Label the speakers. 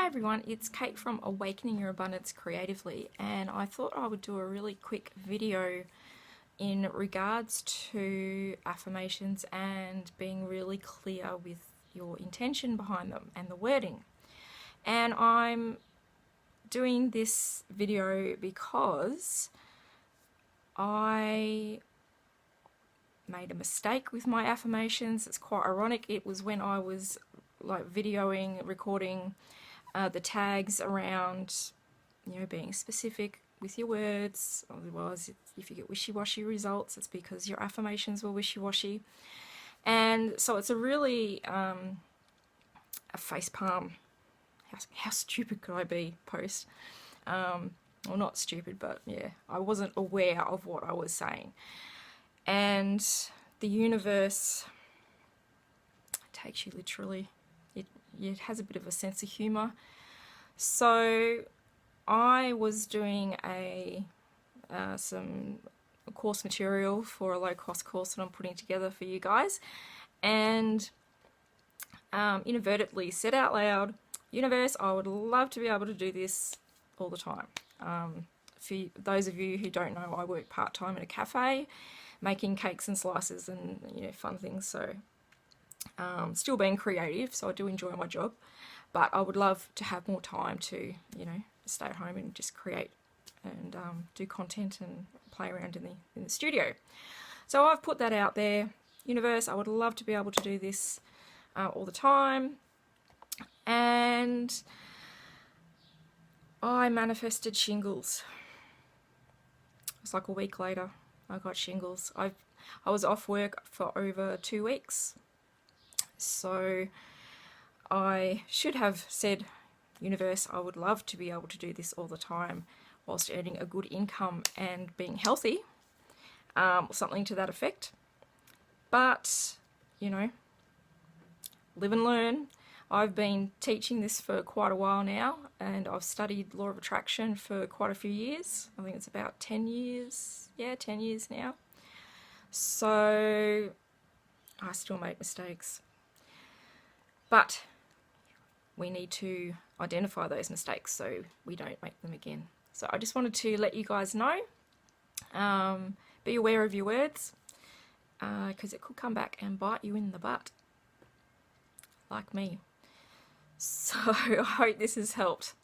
Speaker 1: Hi everyone, it's Kate from Awakening Your Abundance Creatively, and I thought I would do a really quick video in regards to affirmations and being really clear with your intention behind them and the wording. And I'm doing this video because I made a mistake with my affirmations. It's quite ironic. It was when I was like videoing, recording the tags around, being specific with your words. Otherwise, if you get wishy-washy results, it's because your affirmations were wishy-washy. And so it's a really a facepalm, how stupid could I be post. Well, not stupid, but yeah, I wasn't aware of what I was saying. And the universe takes you literally. It has a bit of a sense of humour. So I was doing some course material for a low-cost course that I'm putting together for you guys, and inadvertently said out loud, "Universe, I would love to be able to do this all the time." For those of you who don't know, I work part-time in a cafe, making cakes and slices and fun things. So still being creative, so I do enjoy my job, but I would love to have more time to stay at home and just create and do content and play around in the studio. So I've put that out there. Universe, I would love to be able to do this all the time. And I manifested shingles. It's like a week later I got shingles. I was off work for over 2 weeks. So I should have said, universe, I would love to be able to do this all the time whilst earning a good income and being healthy, something to that effect. But, live and learn. I've been teaching this for quite a while now, and I've studied law of attraction for quite a few years. I think it's about 10 years. Yeah, 10 years now. So I still make mistakes. But we need to identify those mistakes so we don't make them again. So I just wanted to let you guys know. Be aware of your words, because it could come back and bite you in the butt, like me. So I hope this has helped.